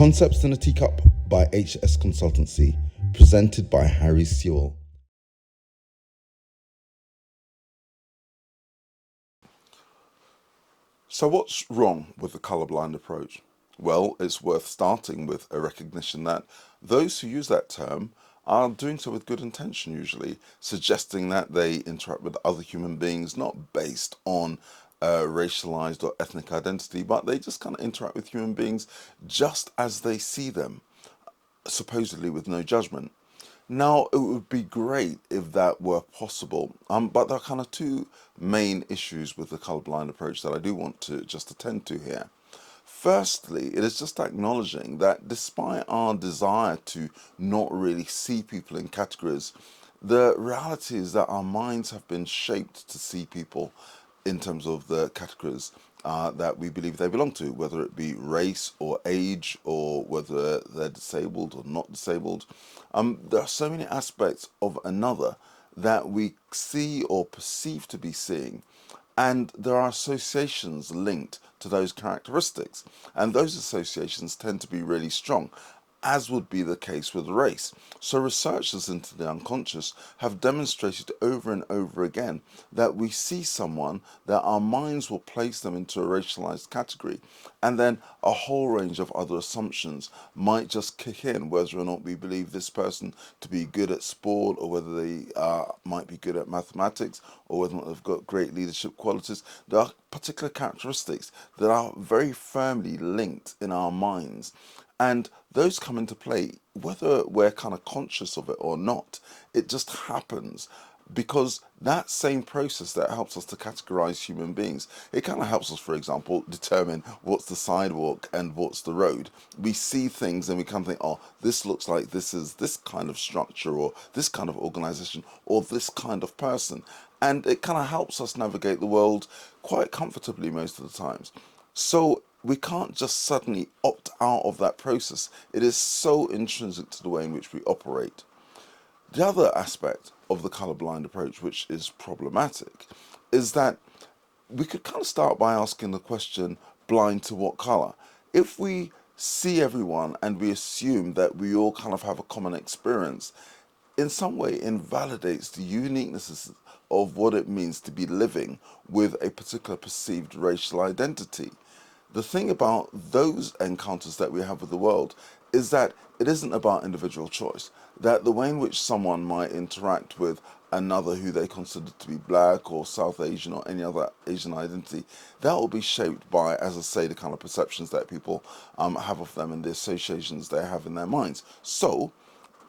Concepts in a Teacup by HS Consultancy, presented by Harry Sewell. So what's wrong with the colourblind approach? Well, it's worth starting with a recognition that those who use that term are doing so with good intention usually, suggesting that they interact with other human beings not based on racialized or ethnic identity, but they just kind of interact with human beings just as they see them, supposedly with no judgment. Now, it would be great if that were possible, but there are kind of two main issues with the colourblind approach that I do want to just attend to here. Firstly, it is just acknowledging that despite our desire to not really see people in categories, the reality is that our minds have been shaped to see people in terms of the categories that we believe they belong to, whether it be race or age or whether they're disabled or not disabled. There are so many aspects of another that we see or perceive to be seeing, and there are associations linked to those characteristics, and those associations tend to be really strong, as would be the case with race. So researchers into the unconscious have demonstrated over and over again that we see someone, that our minds will place them into a racialized category, and then a whole range of other assumptions might just kick in, whether or not we believe this person to be good at sport, or whether they might be good at mathematics, or whether or not they've got great leadership qualities. There are particular characteristics that are very firmly linked in our minds, and those come into play whether we're kind of conscious of it or not. It just happens because that same process that helps us to categorize human beings, it kind of helps us, for example, determine what's the sidewalk and what's the road. We see things and we kind of think, oh, this looks like this is this kind of structure or this kind of organization or this kind of person. And it kind of helps us navigate the world quite comfortably most of the times. So we can't just suddenly opt out of that process. It is so intrinsic to the way in which we operate. The other aspect of the colourblind approach, which is problematic, is that we could kind of start by asking the question, blind to what colour? If we see everyone and we assume that we all kind of have a common experience, in some way invalidates the uniquenesses of what it means to be living with a particular perceived racial identity. The thing about those encounters that we have with the world is that it isn't about individual choice, that the way in which someone might interact with another who they consider to be black or South Asian or any other Asian identity, that will be shaped by, as I say, the kind of perceptions that people have of them and the associations they have in their minds. So,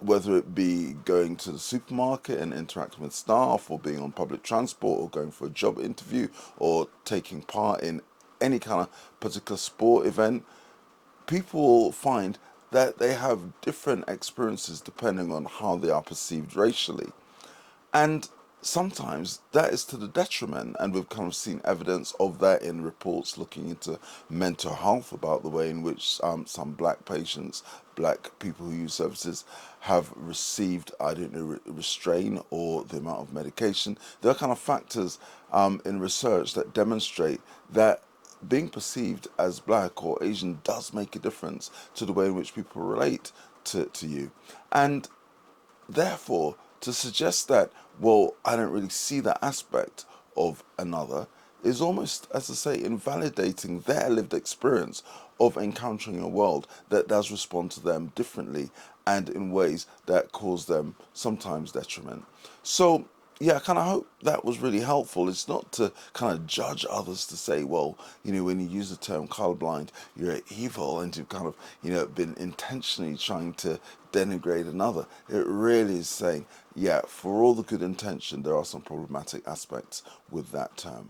whether it be going to the supermarket and interacting with staff, or being on public transport, or going for a job interview, or taking part in any kind of particular sport event, people will find that they have different experiences depending on how they are perceived racially. And sometimes that is to the detriment, and we've kind of seen evidence of that in reports looking into mental health, about the way in which some black patients, black people who use services, have received, I don't know, restraint or the amount of medication. There are kind of factors in research that demonstrate that being perceived as black or Asian does make a difference to the way in which people relate to you. And therefore, to suggest that, well, I don't really see that aspect of another is almost, as I say, invalidating their lived experience of encountering a world that does respond to them differently and in ways that cause them sometimes detriment. So, yeah, I kind of hope that was really helpful. It's not to kind of judge others to say, well, when you use the term colorblind, you're evil and you've kind of, been intentionally trying to denigrate another. It really is saying, yeah, for all the good intention, there are some problematic aspects with that term.